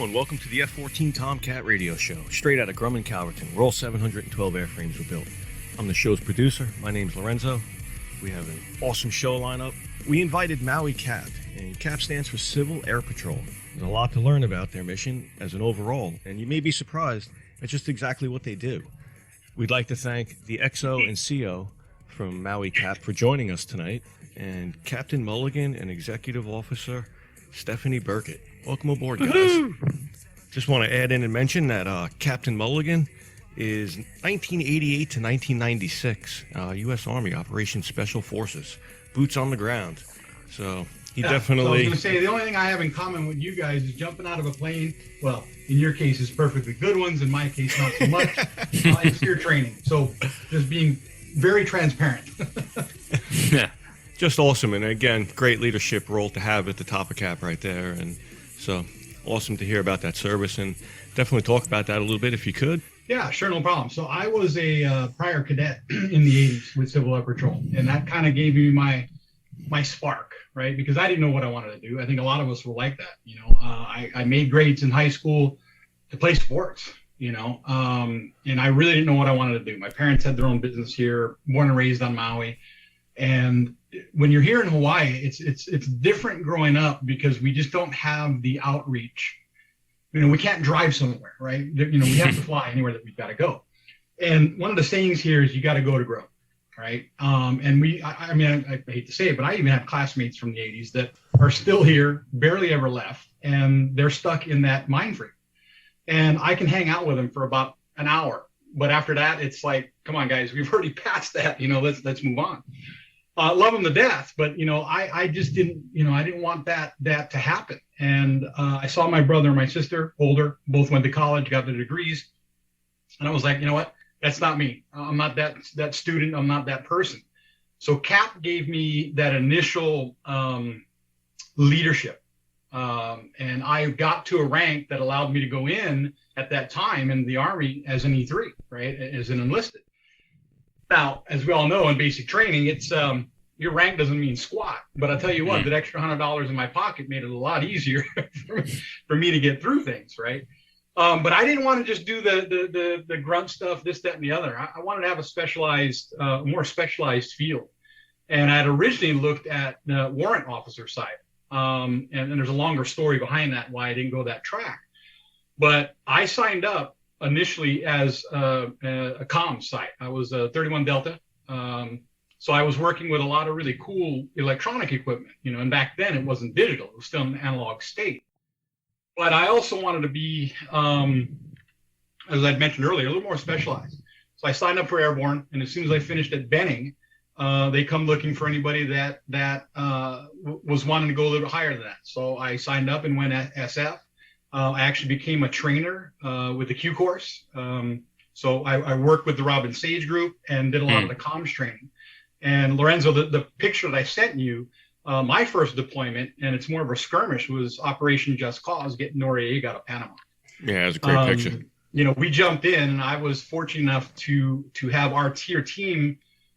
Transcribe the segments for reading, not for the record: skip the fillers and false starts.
Hello and welcome to the F-14 Tomcat radio show, straight out of Grumman, Calverton, where all 712 airframes were built. I'm the show's producer. My name's Lorenzo. We have an awesome show lineup. We invited MAUI CAP, and CAP stands for Civil Air Patrol. There's a lot to learn about their mission as an overall, and you may be surprised at just exactly what they do. We'd like to thank the XO and CO from MAUI CAP for joining us tonight, and Captain Mulligan and Executive Officer Stephanie Burkett. Welcome aboard, guys. Woo-hoo! Just want to add in and mention that Captain Mulligan is 1988 to 1996 U.S. Army Operations Special Forces, boots on the ground. So he definitely... So I was going to say, the only thing I have in common with you guys is jumping out of a plane. Well, in your case, it's perfectly good ones. In my case, not so much. It's your training. So just being very transparent. Yeah. Just awesome, and again, great leadership role to have at the top of CAP right there, and so awesome to hear about that service, and definitely talk about that a little bit if you could. Yeah, sure, no problem. So I was a prior cadet in the 80s with Civil Air Patrol, and that kind of gave me my spark, right? Because I didn't know what I wanted to do. I think a lot of us were like that, you know. I made grades in high school to play sports, you know, and I really didn't know what I wanted to do. My parents had their own business here, born and raised on Maui, and when you're here in Hawaii, it's different growing up because we just don't have the outreach. You know, we can't drive somewhere, right? You know, we have to fly anywhere that we've got to go. And one of the sayings here is you got to go to grow, right? And I mean, I hate to say it, but I even have classmates from the 80s that are still here, barely ever left, and they're stuck in that mind frame. And I can hang out with them for about an hour, but after that, it's like, come on, guys, we've already passed that. You know, let's move on. Love them to death, but you know, I just didn't, you know, I didn't want that to happen. And I saw my brother and my sister, older, both went to college, got their degrees, and I was like, you know what, that's not me. I'm not that student. I'm not that person. So CAP gave me that initial leadership, and I got to a rank that allowed me to go in at that time in the Army as an E3, right, as an enlisted. Now, as we all know in basic training, it's your rank doesn't mean squat. But I'll tell you what, that extra $100 in my pocket made it a lot easier for me to get through things, right? But I didn't want to just do the grunt stuff, this, that, and the other. I wanted to have a specialized, more specialized field. And I had originally looked at the warrant officer side. And there's a longer story behind that, why I didn't go that track. But I signed up initially as a comms site. I was a 31 Delta. So I was working with a lot of really cool electronic equipment, you know, and back then it wasn't digital, it was still in an analog state. But I also wanted to be, as I'd mentioned earlier, a little more specialized. So I signed up for Airborne, and as soon as I finished at Benning, they come looking for anybody that was wanting to go a little higher than that. So I signed up and went at SF. I actually became a trainer with the Q course. So I worked with the Robin Sage group and did a lot of the comms training. And Lorenzo, the picture that I sent you, my first deployment, and it's more of a skirmish, was Operation Just Cause, getting Noriega out of Panama. Yeah, it was a great picture. You know, we jumped in, and I was fortunate enough to have our tier 2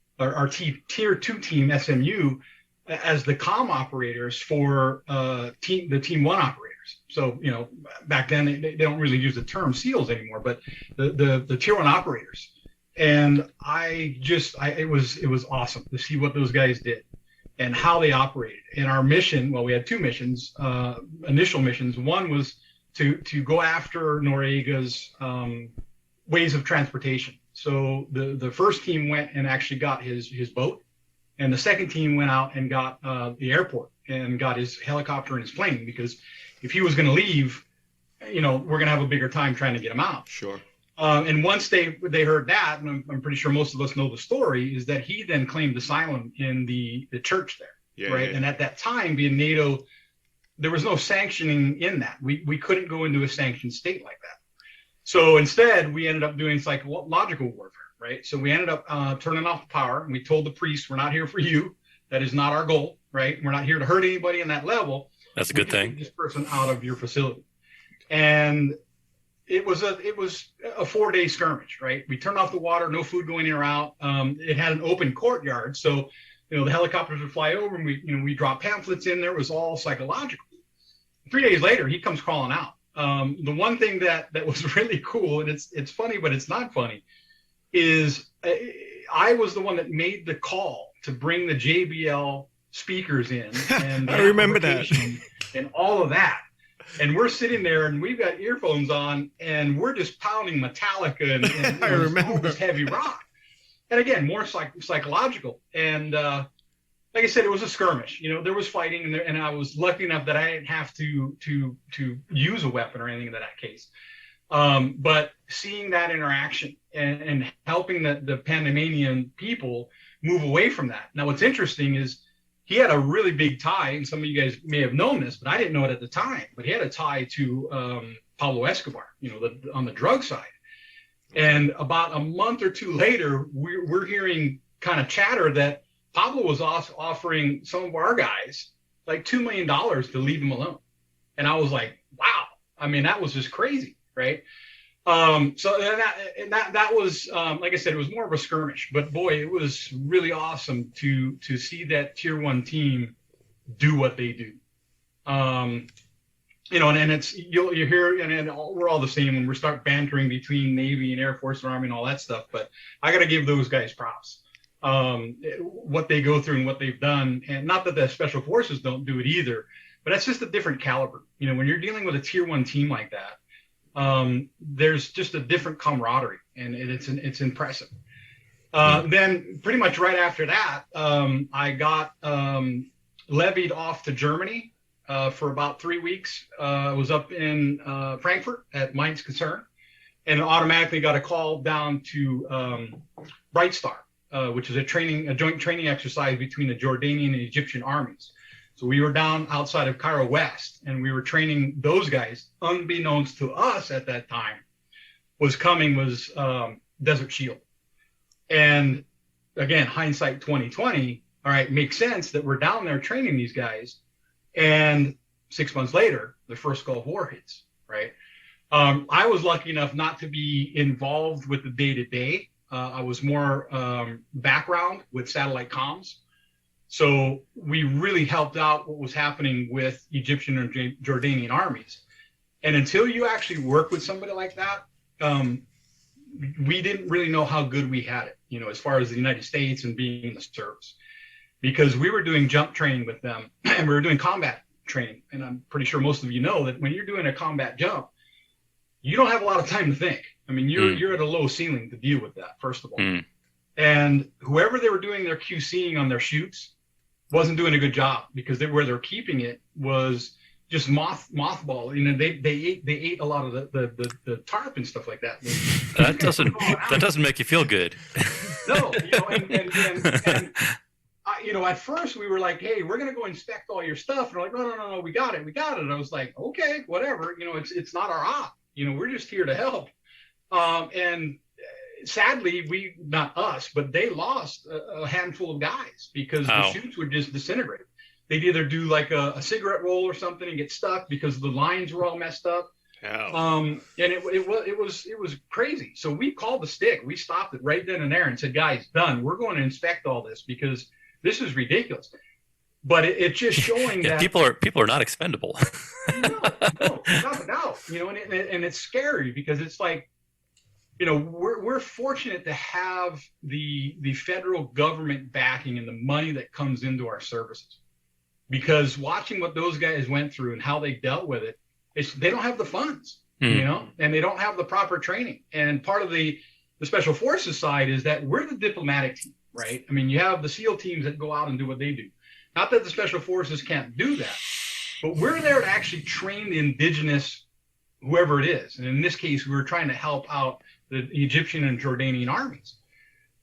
team, SMU, as the comm operators for the Team 1 operators. So, you know, back then they don't really use the term SEALs anymore, but the tier 1 operators. And it was awesome to see what those guys did and how they operated. And our mission, well, we had two missions, initial missions. One was to go after Noriega's ways of transportation. So the first team went and actually got his boat, and the second team went out and got the airport and got his helicopter and his plane, because if he was going to leave, you know, we're going to have a bigger time trying to get him out. Sure. And once they heard that, and I'm pretty sure most of us know the story, is that he then claimed asylum in the church there, right? Yeah. And at that time, being NATO, there was no sanctioning in that. We couldn't go into a sanctioned state like that. So instead, we ended up doing psychological warfare, right? So we ended up turning off the power, and we told the priests, we're not here for you. That is not our goal, right? We're not here to hurt anybody in that level. That's a good thing. Get this person out of your facility. And it was a 4-day skirmish, right? We turned off the water, no food going in or out. It had an open courtyard, so you know the helicopters would fly over, and we dropped pamphlets in there. It was all psychological. 3 days later, he comes crawling out. The one thing that was really cool, and it's funny, but it's not funny, is I was the one that made the call to bring the JBL speakers in, and I remember that, and all of that. And we're sitting there, and we've got earphones on, and we're just pounding Metallica and I remember all this heavy rock. And again, more psychological. And like I said, it was a skirmish. You know, there was fighting, and I was lucky enough that I didn't have to use a weapon or anything in that case. But seeing that interaction and helping the Panamanian people move away from that. Now, what's interesting is he had a really big tie, and some of you guys may have known this, but I didn't know it at the time. But he had a tie to Pablo Escobar, you know, on the drug side. And about a month or two later, we're hearing kind of chatter that Pablo was offering some of our guys like $2 million to leave him alone. And I was like, wow. I mean, that was just crazy, right? So that was, like I said, it was more of a skirmish. But boy, it was really awesome to see that Tier 1 team do what they do. You know, and it's you hear, and we're all the same when we start bantering between Navy and Air Force and Army and all that stuff. But I got to give those guys props. What they go through and what they've done, and not that the Special Forces don't do it either, but that's just a different caliber. You know, when you're dealing with a Tier 1 team like that, there's just a different camaraderie, and it's impressive. Then pretty much right after that, I got levied off to Germany for about 3 weeks. I was up in Frankfurt at Mainz Concern, and automatically got a call down to Bright Star, which is a joint training exercise between the Jordanian and Egyptian armies. So we were down outside of Cairo West, and we were training those guys. Unbeknownst to us at that time, was Desert Shield. And again, hindsight 2020, all right, makes sense that we're down there training these guys. And 6 months later, the first Gulf War hits, right? I was lucky enough not to be involved with the day-to-day. I was more background with satellite comms. So we really helped out what was happening with Egyptian and Jordanian armies. And until you actually work with somebody like that, we didn't really know how good we had it, you know, as far as the United States and being in the service. Because we were doing jump training with them, and we were doing combat training. And I'm pretty sure most of you know that when you're doing a combat jump, you don't have a lot of time to think. I mean, you're at a low ceiling to deal with that, first of all. And whoever they were doing their QCing on their chutes wasn't doing a good job, because where they're keeping it was just mothball. You know, they ate a lot of the tarp and stuff like that. That doesn't make you feel good. No, you know, and you know, at first we were like, hey, we're going to go inspect all your stuff. And we're like, no, we got it. And I was like, okay, whatever. You know, it's not our op. You know, we're just here to help. And sadly, not us, but they lost a handful of guys because the chutes would just disintegrate. They'd either do like a cigarette roll or something and get stuck because the lines were all messed up. And it was crazy. So we called the stick. We stopped it right then and there and said, guys, done. We're going to inspect all this because this is ridiculous. But it's just showing that people are not expendable. no, no. You know, and it's scary because it's like, you know, we're fortunate to have the federal government backing and the money that comes into our services. Because watching what those guys went through and how they dealt with it, they don't have the funds, you know, and they don't have the proper training. And part of the Special Forces side is that we're the diplomatic team, right? I mean, you have the SEAL teams that go out and do what they do. Not that the Special Forces can't do that, but we're there to actually train the indigenous, whoever it is. And in this case, we were trying to help out the Egyptian and Jordanian armies.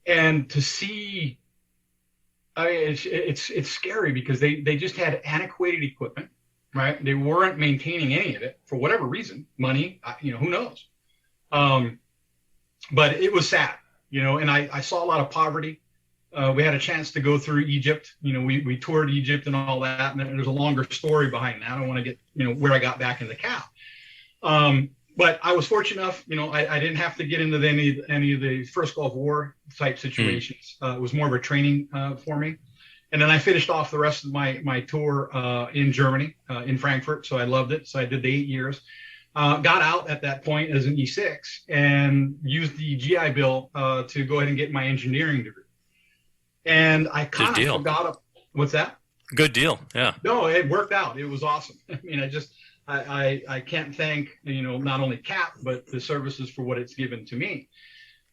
And to see, it's scary because they just had antiquated equipment, right? They weren't maintaining any of it for whatever reason, money, you know, who knows? But it was sad, you know, and I saw a lot of poverty. We had a chance to go through Egypt. You know, we toured Egypt and all that, and there's a longer story behind that. I don't want to get, you know, where I got back in the cap. But I was fortunate enough, you know, I didn't have to get into any of the first Gulf War type situations. It was more of a training for me. And then I finished off the rest of my tour in Germany, in Frankfurt. So I loved it. So I did the 8 years. got out at that point as an E6 and used the GI Bill to go ahead and get my engineering degree. And I kind of forgot. What's that? Good deal. Yeah. No, it worked out. It was awesome. I mean, I can't thank, not only CAP, but the services for what it's given to me.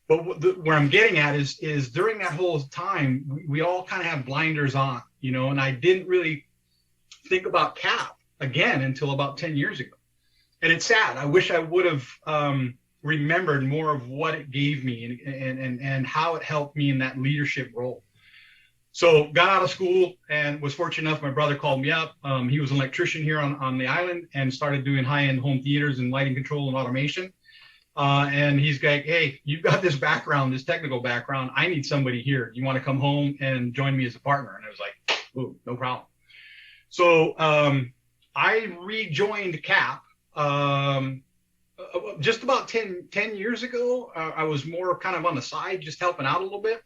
But where I'm getting at is during that whole time, we all kind of have blinders on, and I didn't really think about CAP again until about 10 years ago. And it's sad. I wish I would have remembered more of what it gave me and how it helped me in that leadership role. So got out of school and was fortunate enough, my brother called me up. He was an electrician here on the island and started doing high-end home theaters and lighting control and automation. And he's like, hey, you've got this background, this technical background. I need somebody here. You want to come home and join me as a partner? And I was like, ooh, no problem. So I rejoined CAP just about 10 years ago. I was more kind of on the side, just helping out a little bit.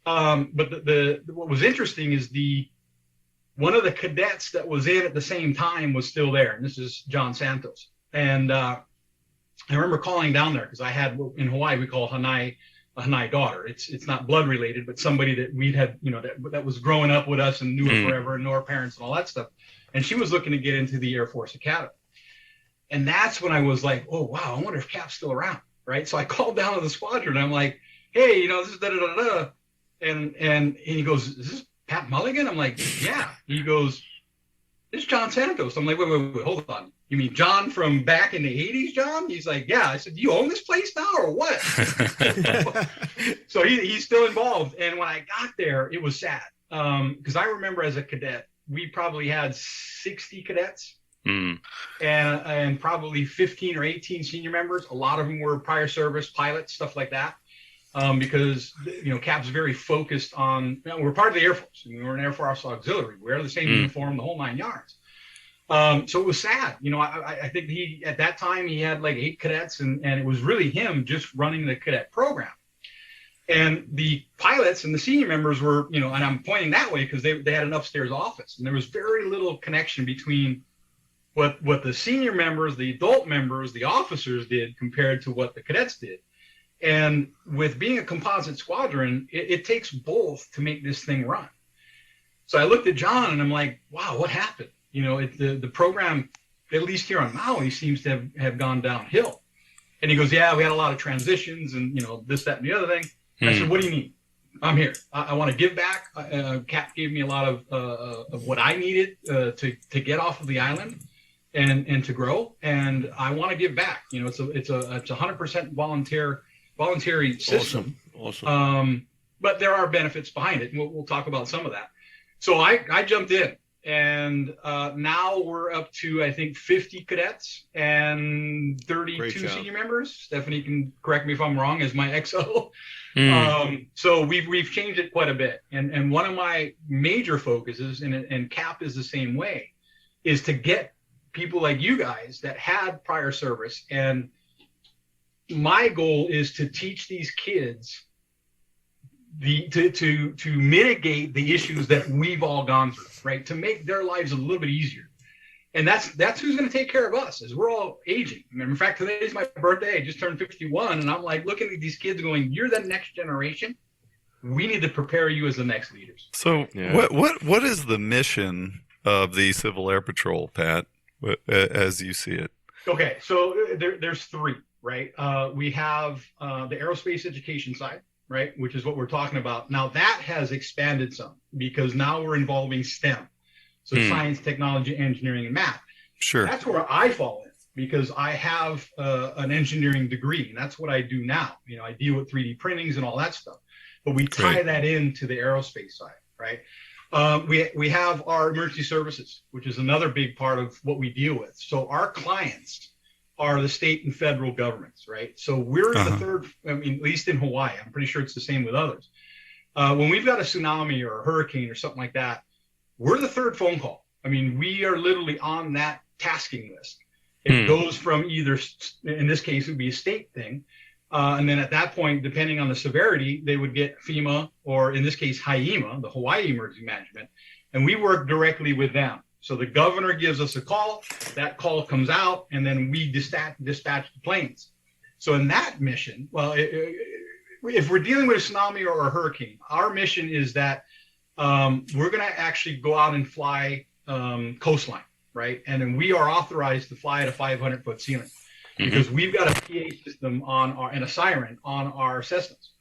But what was interesting is one of the cadets that was in at the same time was still there. And this is John Santos. And I remember calling down there because I had, in Hawaii, we call a Hanai daughter. It's not blood related, but somebody that we'd had, that was growing up with us and knew her forever and knew our parents and all that stuff. And she was looking to get into the Air Force Academy. And that's when I was like, oh, wow, I wonder if Cap's still around, right? So I called down to the squadron. And I'm like, hey, this is da-da-da-da. And he goes, is this Pat Mulligan? I'm like, yeah. He goes, this is John Santos. I'm like, wait, hold on. You mean John from back in the 80s, John? He's like, yeah. I said, do you own this place now or what? So he's still involved. And when I got there, it was sad. Because I remember as a cadet, we probably had 60 cadets and probably 15 or 18 senior members. A lot of them were prior service pilots, stuff like that. Because, CAP's very focused on, we're part of the Air Force. We're an Air Force auxiliary. We wear the same uniform, the whole 9 yards. So it was sad. I think at that time, he had like 8 cadets and it was really him just running the cadet program. And the pilots and the senior members were, and I'm pointing that way because they had an upstairs office. And there was very little connection between what the senior members, the adult members, the officers did compared to what the cadets did. And with being a composite squadron, it takes both to make this thing run. So I looked at John and I'm like, wow, what happened? The program, at least here on Maui, seems to have gone downhill. And he goes, yeah, we had a lot of transitions and, this, that, and the other thing. I said, what do you need? I'm here. I want to give back. Cap gave me a lot of what I needed to get off of the island and to grow. And I want to give back. It's a 100% voluntary system. Awesome. But there are benefits behind it. And we'll talk about some of that. So I jumped in. And now we're up to, I think, 50 cadets and 32 senior members. Stephanie can correct me if I'm wrong, as my XO. So we've changed it quite a bit. And one of my major focuses, and CAP is the same way, is to get people like you guys that had prior service. And my goal is to teach these kids to mitigate the issues that we've all gone through, right? To make their lives a little bit easier. And that's who's going to take care of us as we're all aging. In fact, today's my birthday. I just turned 51. And I'm like looking at these kids going, you're the next generation. We need to prepare you as the next leaders. So what is the mission of the Civil Air Patrol, Pat, as you see it? Okay, so there's 3, right? We have the aerospace education side, right, which is what we're talking about. Now that has expanded some because now we're involving STEM. So science, technology, engineering, and math. Sure. That's where I fall in because I have an engineering degree, and that's what I do now. I deal with 3D printings and all that stuff. But we tie that into the aerospace side, right? We have our emergency services, which is another big part of what we deal with. So our clients are the state and federal governments, right? So we're in the third, at least in Hawaii, I'm pretty sure it's the same with others. When we've got a tsunami or a hurricane or something like that, we're the third phone call. We are literally on that tasking list. It goes from either, in this case, it would be a state thing. And then at that point, depending on the severity, they would get FEMA or in this case, HIEMA, the Hawaii Emergency Management. And we work directly with them. So the governor gives us a call, that call comes out, and then we dispatch the planes. So in that mission, well, if we're dealing with a tsunami or a hurricane, our mission is that we're going to actually go out and fly coastline, right? And then we are authorized to fly at a 500-foot ceiling because we've got a PA system and a siren on our systems.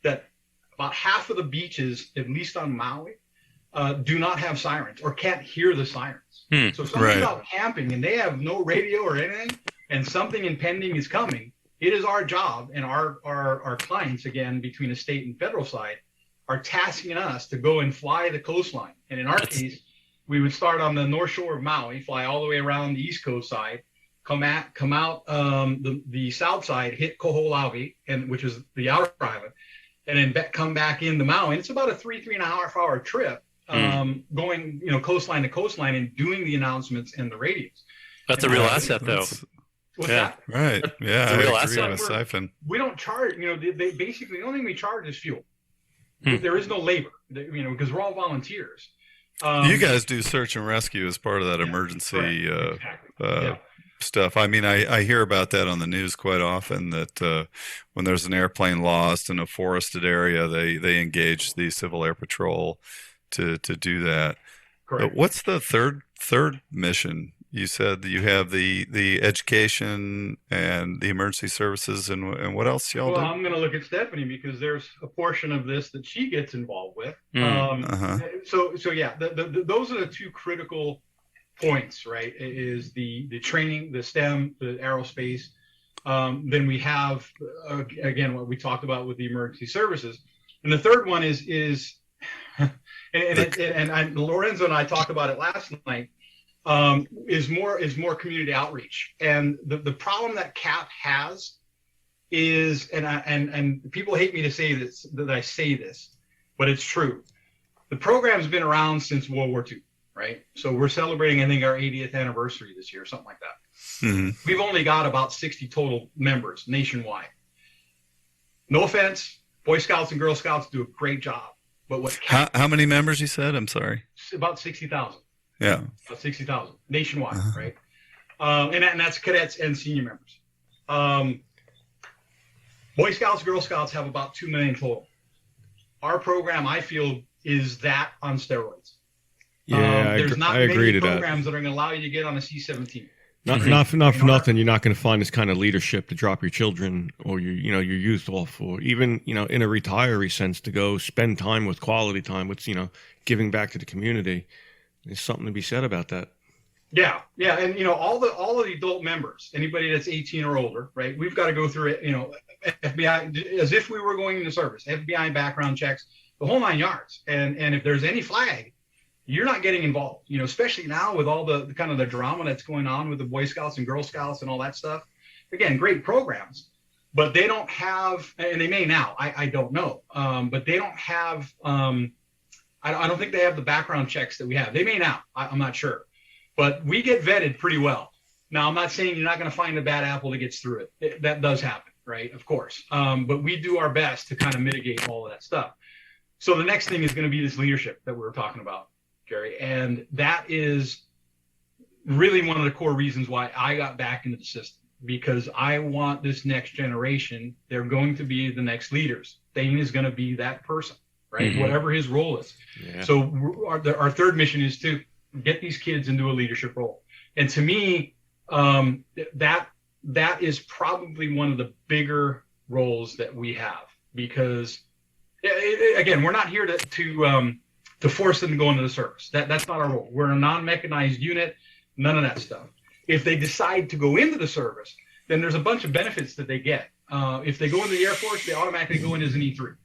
That about half of the beaches, at least on Maui, do not have sirens or can't hear the sirens. So if somebody's out camping and they have no radio or anything, and something impending is coming, it is our job, and our clients, again, between the state and federal side, are tasking us to go and fly the coastline. And in our case, we would start on the north shore of Maui, fly all the way around the east coast side, come out the south side, hit Koho'olawe, which is the outer island, and then come back into Maui. And it's about a 3.5 hour trip, going coastline to coastline and doing the announcements and the radios. That's a real asset, though. What's that? Right. Yeah. It's a real I agree asset. with Siphon. We don't charge, they basically, the only thing we charge is fuel. There is no labor, because we're all volunteers. You guys do search and rescue as part of that emergency stuff. I mean, I hear about that on the news quite often, that when there's an airplane lost in a forested area, they engage the Civil Air Patrol to do that. Correct. What's the third mission? You said that you have the education and the emergency services, and what else y'all do? Well, I'm going to look at Stephanie because there's a portion of this that she gets involved with. So yeah, those are the two critical points, right? Is the training, the STEM, the aerospace. Then we have again what we talked about with the emergency services, and the third one is and Lorenzo and I talked about it last night. Is more community outreach, and the problem that CAP has is, and people hate me to say this, that I say this, but it's true. The program's been around since World War II, right? So we're celebrating, I think, our 80th anniversary this year, something like that. We've only got about 60 total members nationwide. No offense, Boy Scouts and Girl Scouts do a great job, but what CAP, how many members you said? I'm sorry. About 60,000. Yeah, about 60,000 nationwide, right? And that's cadets and senior members. Boy Scouts, Girl Scouts have about 2 million total. Our program, I feel, is that on steroids. Yeah, there's not I agree many to programs that. that are going to allow you to get on a C-17. Not for nothing. You're not going to find this kind of leadership to drop your children or your youth off, or even in a retiree sense to go spend time with quality time with giving back to the community. There's something to be said about that. Yeah, and all of the adult members, anybody that's 18 or older, right? We've got to go through it, FBI, as if we were going into service, FBI background checks, the whole 9 yards. And if there's any flag, you're not getting involved. Especially now with all the kind of the drama that's going on with the Boy Scouts and Girl Scouts and all that stuff. Again, great programs, but they don't have, and they may now. I don't know, but they don't have. I don't think they have the background checks that we have. They may now. I'm not sure. But we get vetted pretty well. Now, I'm not saying you're not going to find a bad apple that gets through it. That does happen, right? Of course. But we do our best to kind of mitigate all of that stuff. So the next thing is going to be this leadership that we were talking about, Jerry. And that is really one of the core reasons why I got back into the system. Because I want this next generation, they're going to be the next leaders. Thane is going to be that person. Right, whatever his role is. Yeah. So our third mission is to get these kids into a leadership role. And to me, that is probably one of the bigger roles that we have, because again, we're not here to force them to go into the service. That's not our role. We're a non-mechanized unit, none of that stuff. If they decide to go into the service, then there's a bunch of benefits that they get. If they go into the Air Force, they automatically go in as an E3.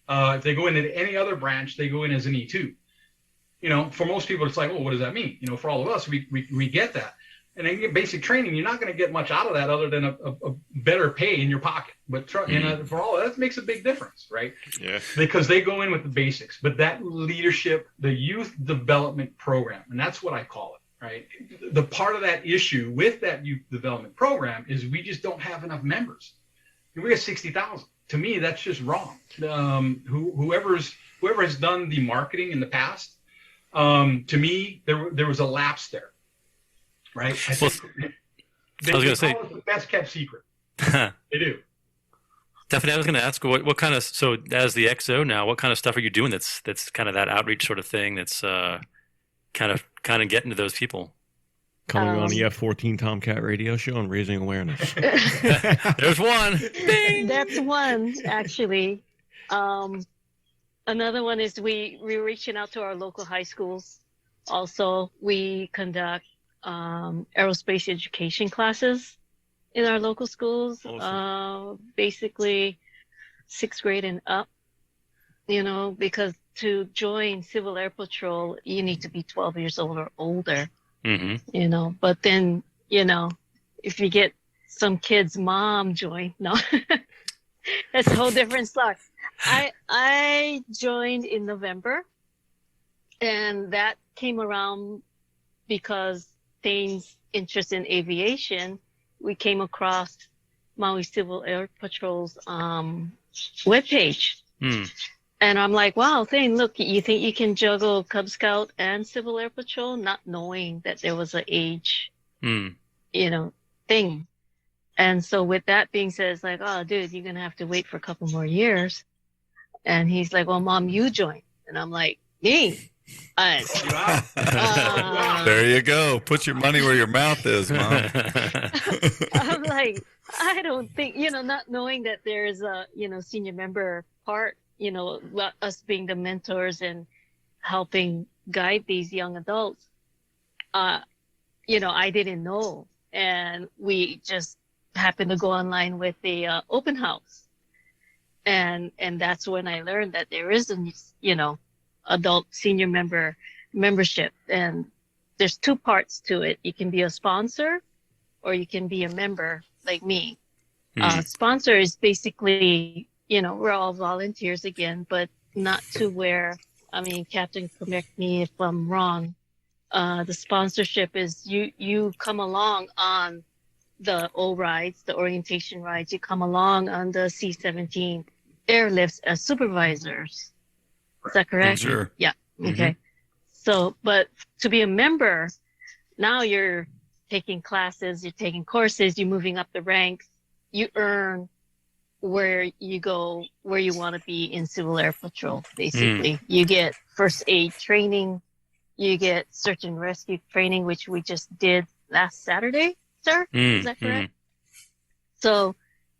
If they go into any other branch, they go in as an E2. For most people, it's like, oh, what does that mean? For all of us, we get that. And then you get basic training. You're not going to get much out of that other than a better pay in your pocket. But for all that makes a big difference, right? Yeah. Because they go in with the basics. But that leadership, the youth development program, and that's what I call it, right? The part of that issue with that youth development program is we just don't have enough members. We got 60,000. To me, that's just wrong. Whoever has done the marketing in the past, To me, there was a lapse there, right? I Well, think I was going to say, call it the best kept secret. They do. Stephanie, I was going to ask what kind of, so as the XO now, what kind of stuff are you doing that's kind of that outreach sort of thing that's kind of getting to those people? Coming on the F-14 Tomcat radio show and raising awareness. There's one. Bing! That's one, actually. Another one is we're reaching out to our local high schools. Also, we conduct aerospace education classes in our local schools. Awesome. Basically 6th grade and up, because to join Civil Air Patrol, you need to be 12 years old or older. Mm-hmm. But then, if you get some kid's mom join, no, that's a whole different story. I joined in November, and that came around because Dane's interest in aviation. We came across Maui Civil Air Patrol's webpage. And I'm like, wow, Thane, look, you think you can juggle Cub Scout and Civil Air Patrol, not knowing that there was an age, thing. And so with that being said, it's like, oh, dude, you're going to have to wait for a couple more years. And he's like, well, Mom, you join. And I'm like, me? There you go. Put your money where your mouth is, Mom. I'm like, I don't think, not knowing that there's a, senior member part, us being the mentors and helping guide these young adults, I didn't know. And we just happened to go online with the open house. And that's when I learned that there is a, adult senior membership. And there's 2 parts to it. You can be a sponsor or you can be a member like me. Sponsor is basically, we're all volunteers again, but not to where, Captain, correct me if I'm wrong. The sponsorship is you come along on the O rides, the orientation rides. You come along on the C-17 airlifts as supervisors. Is that correct? Sure. Yeah. Okay. So, but to be a member, now you're taking classes, you're taking courses, you're moving up the ranks, you earn where you go, where you want to be in Civil Air Patrol, basically. You get first aid training, you get search and rescue training, which we just did last Saturday, sir. Is that correct? So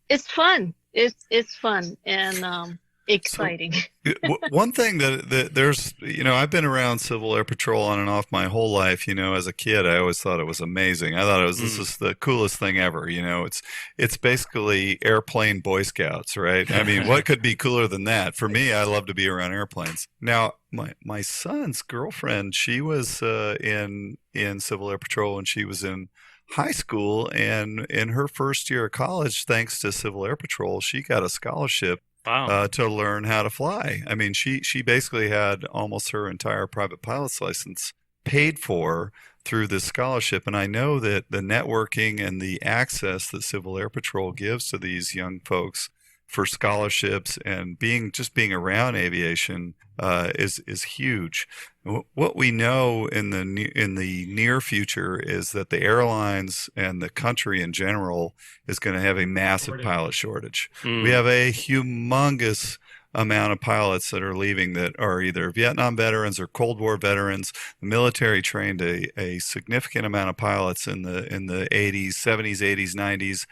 it's fun. It's fun and exciting. So, one thing that there's, I've been around Civil Air Patrol on and off my whole life. As a kid, I always thought it was amazing. I thought this is the coolest thing ever. It's basically airplane Boy Scouts, right? What could be cooler than that? For me, I love to be around airplanes. Now, my son's girlfriend, she was in Civil Air Patrol when she was in high school, and in her first year of college, thanks to Civil Air Patrol, she got a scholarship. Wow. To learn how to fly. She basically had almost her entire private pilot's license paid for through this scholarship. And I know that the networking and the access that Civil Air Patrol gives to these young folks for scholarships and being around aviation is huge. What we know in the near future is that the airlines and the country in general is going to have a massive pilot shortage. We have a humongous amount of pilots that are leaving that are either Vietnam veterans or Cold War veterans. The military trained a significant amount of pilots in the 80s, 70s, 80s, 90s.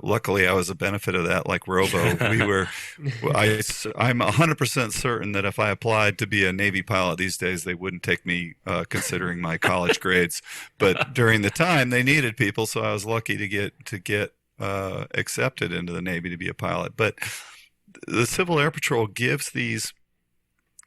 Luckily, I was a benefit of that, like Robo. I'm 100% certain that if I applied to be a Navy pilot these days, they wouldn't take me, considering my college grades. But during the time, they needed people, so I was lucky to get accepted into the Navy to be a pilot. But the Civil Air Patrol gives these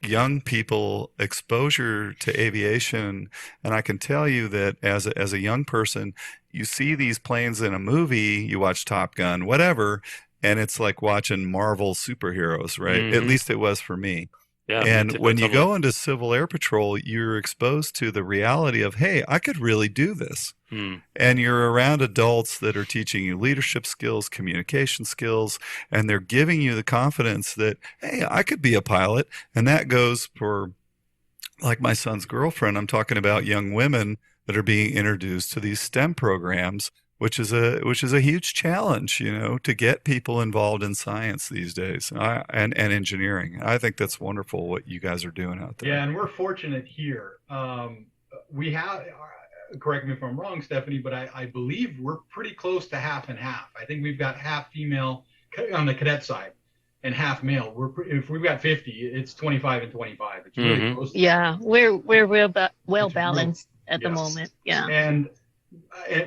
young people exposure to aviation, and I can tell you that as a young person, you see these planes in a movie, you watch Top Gun, whatever, and it's like watching Marvel superheroes, right? At least it was for me. Yeah, and when you go into Civil Air Patrol, you're exposed to the reality of, hey, I could really do this. And you're around adults that are teaching you leadership skills, communication skills, and they're giving you the confidence that, hey, I could be a pilot. And that goes for like my son's girlfriend, I'm talking about young women that are being introduced to these STEM programs, which is a huge challenge, to get people involved in science these days, and engineering. I think that's wonderful what you guys are doing out there. Yeah, and we're fortunate here. We have, correct me if I'm wrong, Stephanie, but I believe we're pretty close to half and half. I think we've got half female on the cadet side and half male. If we've got 50, it's 25 and 25. It's really close. Yeah, we're well balanced at the moment. Yeah. And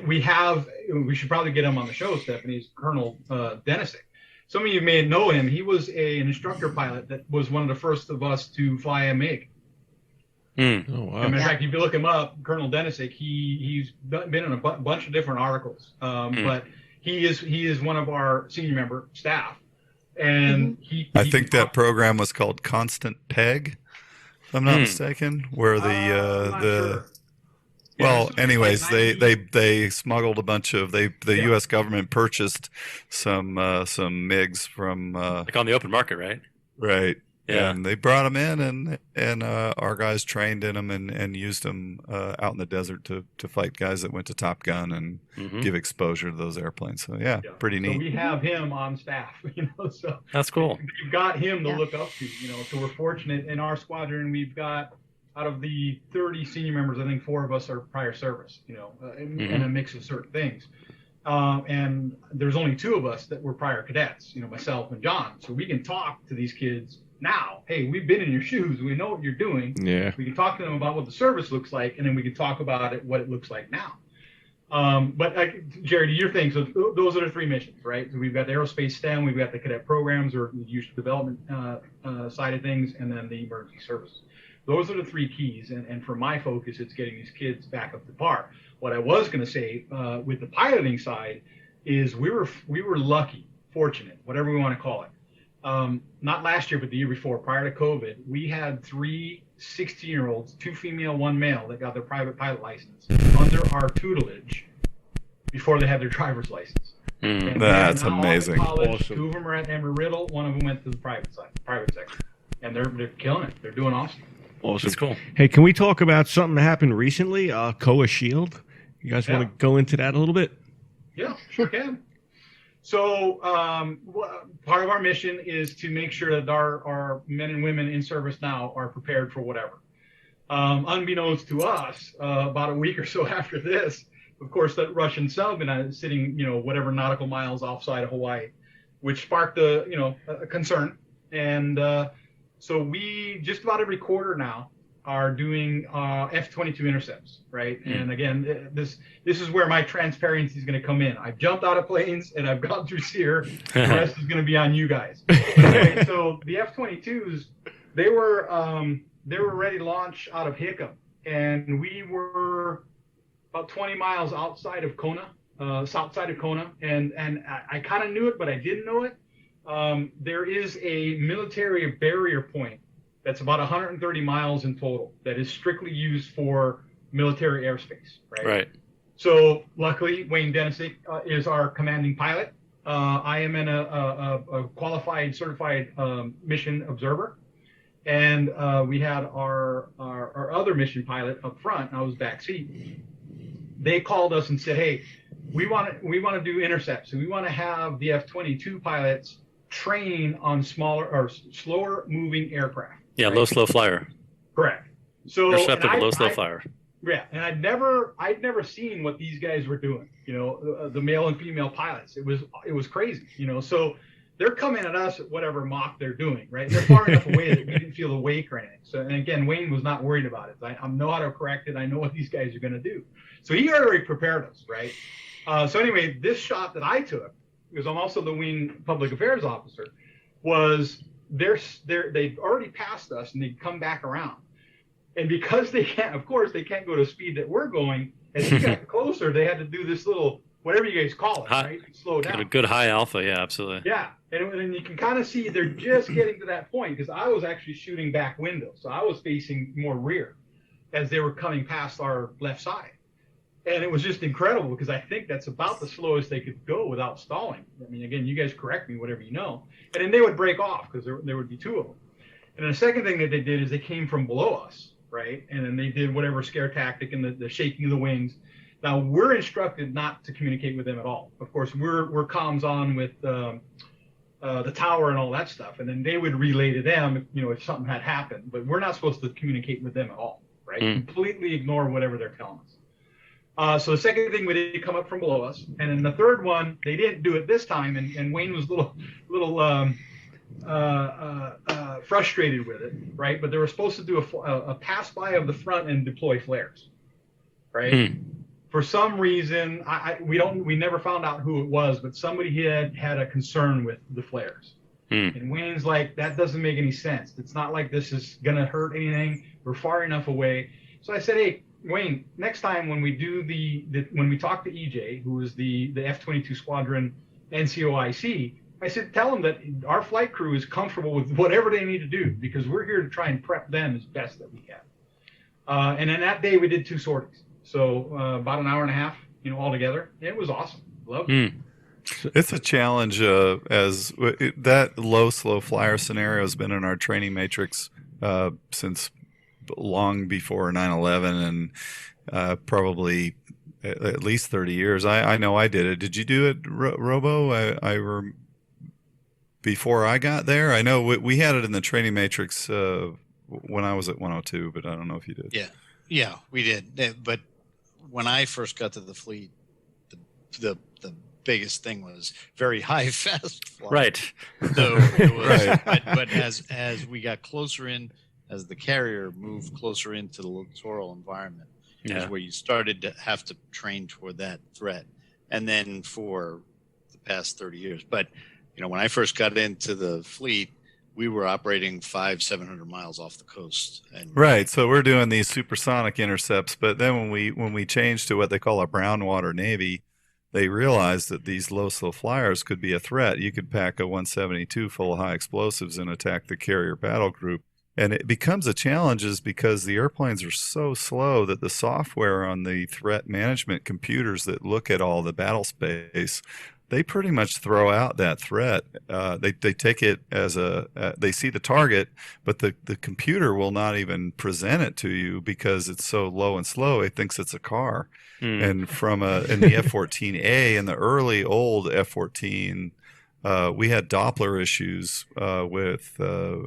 we should probably get him on the show, Stephanie, is Colonel Denisick. Some of you may know him. He was an instructor pilot that was one of the first of us to fly a MiG. Oh, wow. And in fact, if you look him up, Colonel Denisick, he's been in a bunch of different articles. But he is one of our senior member staff. And I think that program was called Constant Peg, if I'm not mistaken, where anyways, they smuggled a bunch of the U.S. government purchased some MiGs from like on the open market, right? Right. Yeah. And they brought them in, and our guys trained in them and used them out in the desert to fight guys that went to Top Gun and give exposure to those airplanes. So pretty neat. So we have him on staff, so that's cool. We've got him to look up to, so we're fortunate in our squadron. We've got, out of the 30 senior members, I think 4 of us are prior service, and a mix of certain things. And there's only 2 of us that were prior cadets, myself and John. So we can talk to these kids now. Hey, we've been in your shoes. We know what you're doing. Yeah. We can talk to them about what the service looks like, and then we can talk about what it looks like now. But Jerry, to your thing, so those are the 3 missions, right? So we've got the aerospace STEM, we've got the cadet programs or the youth development side of things, and then the emergency services. Those are the 3 keys. And for my focus, it's getting these kids back up to par. What I was going to say with the piloting side is we were lucky, fortunate, whatever we want to call it. Not last year, but the year before, prior to COVID, we had 3 16-year-olds, 2 female, 1 male, that got their private pilot license under our tutelage before they had their driver's license. That's amazing. College, awesome. 2 of them are at Embry-Riddle, 1 of them went to the private sector, and they're killing it. They're doing awesome. Awesome. That's cool. Hey, can we talk about something that happened recently? COA Shield. You guys want to go into that a little bit? Yeah, sure can. So part of our mission is to make sure that our men and women in service now are prepared for whatever. Unbeknownst to us, about a week or so after this, of course, that Russian sub is sitting, whatever nautical miles offside of Hawaii, which sparked a concern. And so we just about every quarter now are doing F-22 intercepts, right? And again, this is where my transparency is going to come in. I've jumped out of planes and I've gone through SEER. The rest is going to be on you guys. Okay, so the F-22s, they were ready to launch out of Hickam, and we were about 20 miles outside of Kona, south side of Kona, and I kind of knew it, but I didn't know it. There is a military barrier point that's about 130 miles in total that is strictly used for military airspace, right? Right. So luckily, Wayne Denisick is our commanding pilot. I am a qualified, certified mission observer. And we had our other mission pilot up front, and I was backseat. They called us and said, hey, we want to do intercepts. So we want to have the F-22 pilots train on smaller or slower moving aircraft. Yeah, right? Low, slow flyer. Correct. So Interceptor, low, slow flyer. Yeah, and I'd never seen what these guys were doing. The male and female pilots. It was crazy. So they're coming at us at whatever Mach they're doing, right? They're far enough away that we didn't feel the wake or anything. So, and again, Wayne was not worried about it. I know how to correct it. I know what these guys are going to do. So he already prepared us, right? So anyway, this shot that I took, because I'm also the wing public affairs officer, was they've already passed us and they'd come back around. And because they can't go to speed that we're going, as we got closer, they had to do this little, whatever you guys call it, right? Slow down. A good high alpha, yeah, absolutely. Yeah, and you can kind of see they're just getting to that point, because I was actually shooting back window. So I was facing more rear as they were coming past our left side. And it was just incredible, because I think that's about the slowest they could go without stalling. I mean, again, you guys correct me, whatever you know. And then they would break off, because there would be 2 of them. And then the second thing that they did is they came from below us. right? And then they did whatever scare tactic and the shaking of the wings. Now we're instructed not to communicate with them at all. Of course, we're comms on with the tower and all that stuff, and then they would relay to them, if something had happened. But we're not supposed to communicate with them at all, right? Completely ignore whatever they're telling us. So the second thing, we did come up from below us, and then the third one, they didn't do it this time, and Wayne was a little frustrated with it, right? But they were supposed to do a pass by of the front and deploy flares, right? For some reason, we never found out who it was, but somebody had a concern with the flares. And Wayne's like, that doesn't make any sense. It's not like this is gonna hurt anything. We're far enough away. So I said, hey, Wayne, next time when we do when we talk to EJ, who is the F-22 Squadron NCOIC, I said, tell them that our flight crew is comfortable with whatever they need to do, because we're here to try and prep them as best that we can. And then that day we did 2 sorties. So about an hour and a half, all together. It was awesome. Loved it. It's a challenge as that low, slow flyer scenario has been in our training matrix since long before 9/11 and probably at least 30 years. I know I did it. Did you do it, Robo? Before I got there? I know we had it in the training matrix when I was at 102, but I don't know if you did. Yeah, we did. But when I first got to the fleet, the biggest thing was very high fast flight. Right. So it was, but as we got closer in, as the carrier moved closer into the littoral environment, is where you started to have to train toward that threat. And then for the past 30 years. But when I first got into the fleet, we were operating 500-700 miles off the coast. And right. So we're doing these supersonic intercepts, but then when we changed to what they call a brown water Navy, they realized that these low, slow flyers could be a threat. You could pack a 172 full of high explosives and attack the carrier battle group. And it becomes a challenge is because the airplanes are so slow that the software on the threat management computers that look at all the battle space, they pretty much throw out that threat. They take it as they see the target, but the computer will not even present it to you because it's so low and slow. It thinks it's a car. And in the F-14A, in the early old F-14, we had Doppler issues with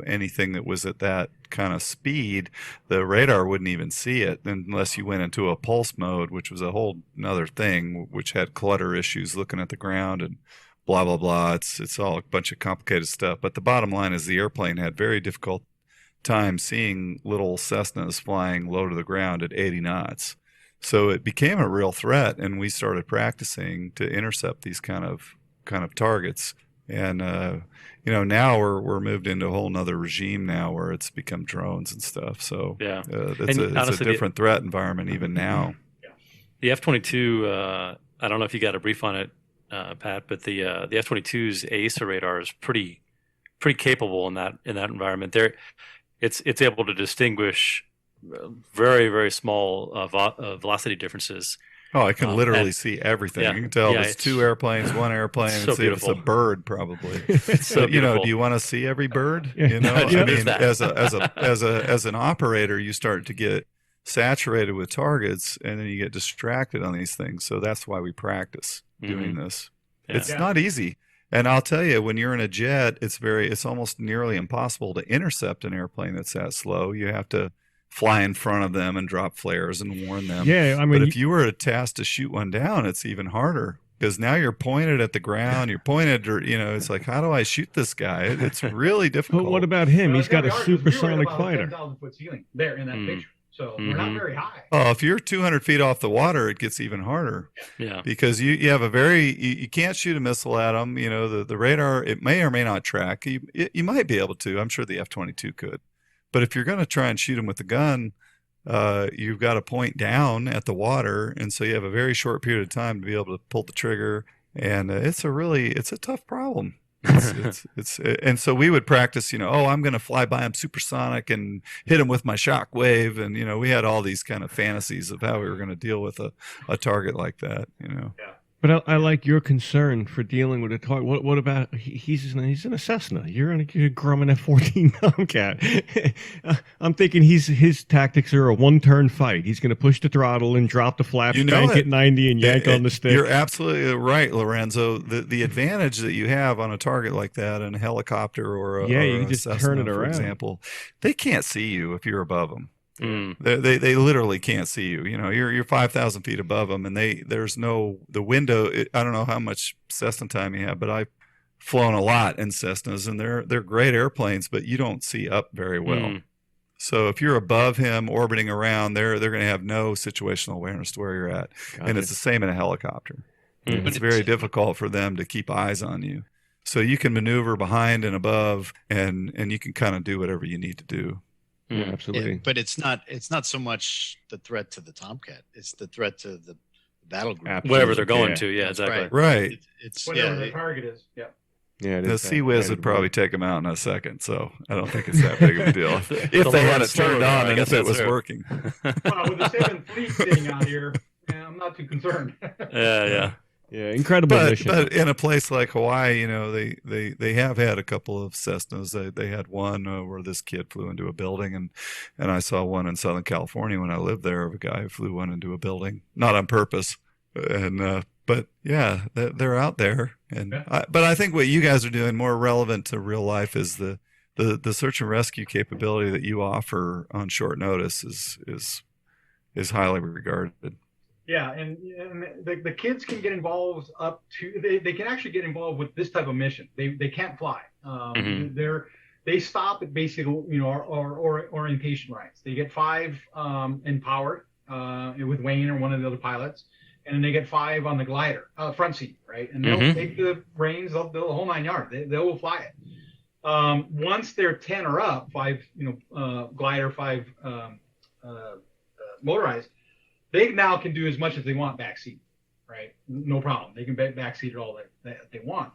anything that was at that kind of speed. The radar wouldn't even see it unless you went into a pulse mode, which was a whole another thing, which had clutter issues looking at the ground and blah, blah, blah. It's all a bunch of complicated stuff. But the bottom line is the airplane had very difficult time seeing little Cessnas flying low to the ground at 80 knots. So it became a real threat, and we started practicing to intercept these kind of targets. And now we're moved into a whole nother regime now where it's become drones and stuff. So it's a different threat environment even now. The F-22, I don't know if you got a brief on it, Pat, but the F-22's AESA radar is pretty capable in that environment. It's able to distinguish very, very small velocity differances. Oh, I can literally see everything. You can tell it's 2 airplanes, 1 airplane, and see if it's a bird, probably. So do you want to see every bird? I mean, as an operator, you start to get saturated with targets, and then you get distracted on these things. So that's why we practice doing this. Yeah. It's not easy. And I'll tell you, when you're in a jet, it's almost nearly impossible to intercept an airplane that's that slow. You have to fly in front of them and drop flares and warn them. Yeah, I mean, but if you were tasked to shoot one down, it's even harder because now you're pointed at the ground. You're pointed, it's like, how do I shoot this guy? It's really difficult. But what about him? He's got a supersonic we fighter. 10,000-foot ceiling there in that picture. So we're not very high. Oh, if you're 200 feet off the water, it gets even harder. Yeah. Because you have you can't shoot a missile at them. The radar, it may or may not track. You might be able to. I'm sure the F-22 could. But if you're going to try and shoot them with the gun, you've got to point down at the water. And so you have a very short period of time to be able to pull the trigger. And it's a tough problem. And so we would practice, I'm going to fly by them supersonic and hit them with my shock wave. And, we had all these kind of fantasies of how we were going to deal with a target like that, Yeah. But I like your concern for dealing with a target. What about he's in a Cessna? You're in a Grumman F-14 Tomcat. I'm thinking his tactics are a one-turn fight. He's going to push the throttle and drop the flaps, bank at 90, and yank on the stick. You're absolutely right, Lorenzo. The advantage that you have on a target like that, in a helicopter or you can just Cessna, turn it for around. example, they can't see you if you're above them. Mm. They literally can't see you. You know, you're 5,000 feet above them, and there's no the window. I don't know how much Cessna time you have, but I've flown a lot in Cessnas, and they're great airplanes, but you don't see up very well. Mm. So if you're above him, orbiting around, they're going to have no situational awareness to where you're at, and it's the same in a helicopter. Mm. It's very difficult for them to keep eyes on you. So you can maneuver behind and above, and you can kind of do whatever you need to do. Yeah, absolutely. But it's not so much the threat to the Tomcat; it's the threat to the battle group. Absolutely. Wherever they're going Yeah. to, yeah, exactly. Right. It's Whatever the target is. Yeah. Yeah, The Sea Whiz would probably take them out in a second, so I don't think it's that big of a deal. If they had it turned on and if it was working. Well, with the 7th Fleet sitting out here, I'm not too concerned. Yeah. Yeah, incredible mission. But in a place like Hawaii, you know, they have had a couple of Cessnas. They had one where this kid flew into a building, and I saw one in Southern California when I lived there of a guy who flew one into a building, not on purpose. And but yeah, they're out there. And but I think what you guys are doing more relevant to real life is the search and rescue capability that you offer on short notice is highly regarded. Yeah, and the kids can get involved up to they can actually get involved with this type of mission. They can't fly. They stop at basic our orientation rides. They get 5 empowered with Wayne or one of the other pilots, and then they get 5 on the glider front seat, right? And they'll take the reins, they'll the whole 9 yards. They will fly it. Once they're 10 or up, 5 glider, 5 motorized. They now can do as much as they want backseat, right? No problem. They can backseat it all that they want.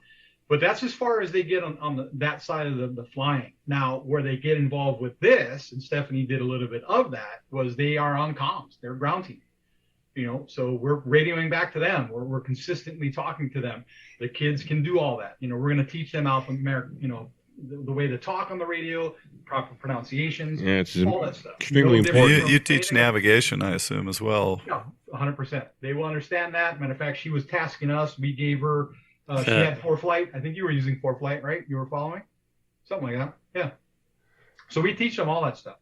But that's as far as they get on that side of the flying. Now, where they get involved with this, and Stephanie did a little bit of that, was they are on comms. They're ground team. So we're radioing back to them. We're consistently talking to them. The kids can do all that. We're going to teach them alphanumeric, the way to talk on the radio, proper pronunciations, all that stuff. Extremely important. You teach navigation, I assume, as well. Yeah, 100%. They will understand that. Matter of fact, she was tasking us. We gave her, she had ForeFlight. I think you were using ForeFlight, right? You were following? Something like that. Yeah. So we teach them all that stuff.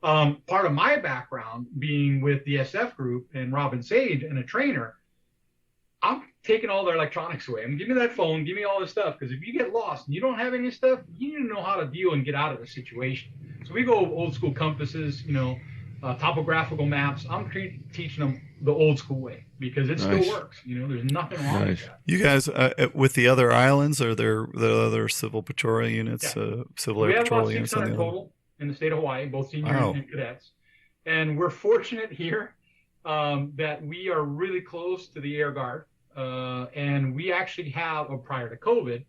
Part of my background being with the SF group and Robin Sage and a trainer, I'm taking all their electronics away. Give me that phone, give me all this stuff, because if you get lost and you don't have any stuff, you need to know how to deal and get out of the situation. So we go old school compasses, topographical maps. I'm teaching them the old school way because it still works. There's nothing wrong with that. You guys, with the other islands, are there the other civil patrol units, civil air patrol units? We have about 600 total in the state of Hawaii, both senior and cadets. And we're fortunate here that we are really close to the Air Guard. And we actually have, prior to COVID,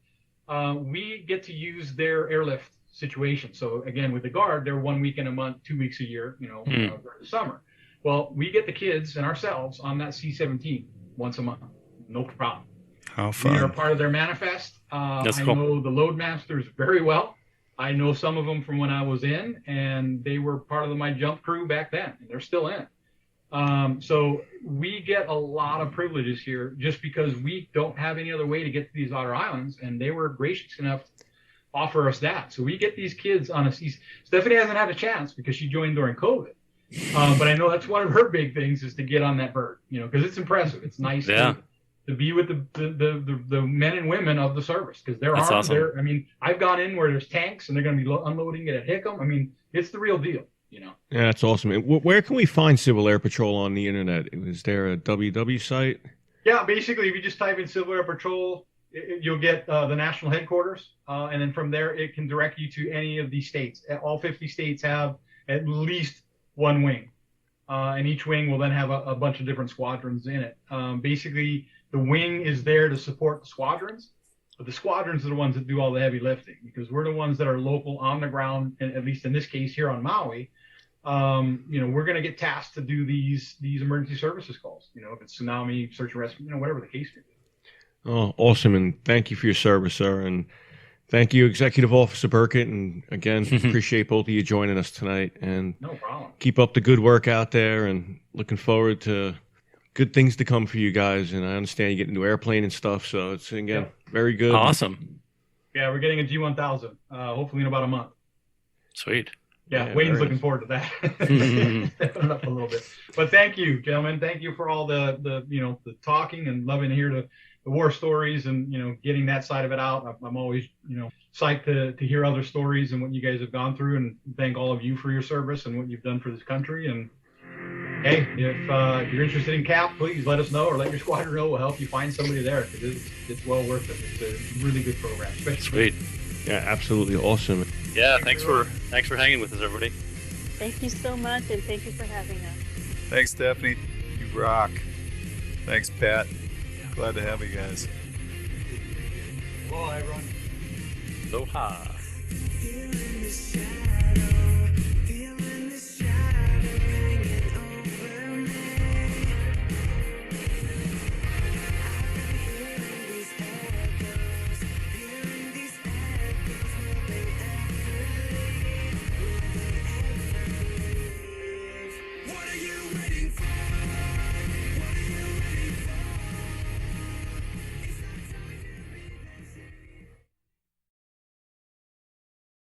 we get to use their airlift situation. So again, with the Guard, they're 1 week in a month, 2 weeks a year, during the summer. Well, we get the kids and ourselves on that C-17 once a month. No problem. How fun. We are part of their manifest. That's I cool. know the load masters very well. I know some of them from when I was in, and they were part of my jump crew back then, and they're still in. So we get a lot of privileges here just because we don't have any other way to get to these outer islands, and they were gracious enough to offer us that. So we get these kids on a sea. Stephanie hasn't had a chance because she joined during COVID. But I know that's one of her big things is to get on that bird, because it's impressive. It's nice to be with the men and women of the service because they're armed. Awesome. I've gone in where there's tanks and they're going to be unloading it at Hickam. It's the real deal. Yeah, that's awesome. Where can we find Civil Air Patrol on the internet? Is there a WW site? Yeah, basically, if you just type in Civil Air Patrol, you'll get the national headquarters, and then from there it can direct you to any of these states. All 50 states have at least one wing, and each wing will then have a bunch of different squadrons in it. Basically, the wing is there to support the squadrons, but the squadrons are the ones that do all the heavy lifting because we're the ones that are local on the ground, and at least in this case here on Maui. We're going to get tasked to do these emergency services calls. If it's tsunami, search and rescue, whatever the case may be. Oh, awesome. And thank you for your service, sir. And thank you, Executive Officer Burkett. And again, appreciate both of you joining us tonight. And No problem. keep up the good work out there, and looking forward to good things to come for you guys. And I understand you get a new airplane and stuff. So it's, again, very good. Awesome. Yeah, we're getting a G1000, hopefully in about a month. Sweet. Yeah, Yeah, Wayne's very looking forward to that. Stepping it up a little bit. But thank you, gentlemen. Thank you for all the the talking, and loving to hear the war stories, and getting that side of it out. I'm always psyched to hear other stories and what you guys have gone through, and thank all of you for your service and what you've done for this country. And hey, if you're interested in CAP, please let us know, or let your squadron know. We'll help you find somebody there, because it's well worth it. It's a really good program. Sweet. Yeah, absolutely awesome. Yeah, thanks for hanging with us, everybody. Thank you so much, and thank you for having us. Thanks, Stephanie. You rock. Thanks, Pat. Glad to have you guys. Aloha, everyone. Aloha. Here in the shadow.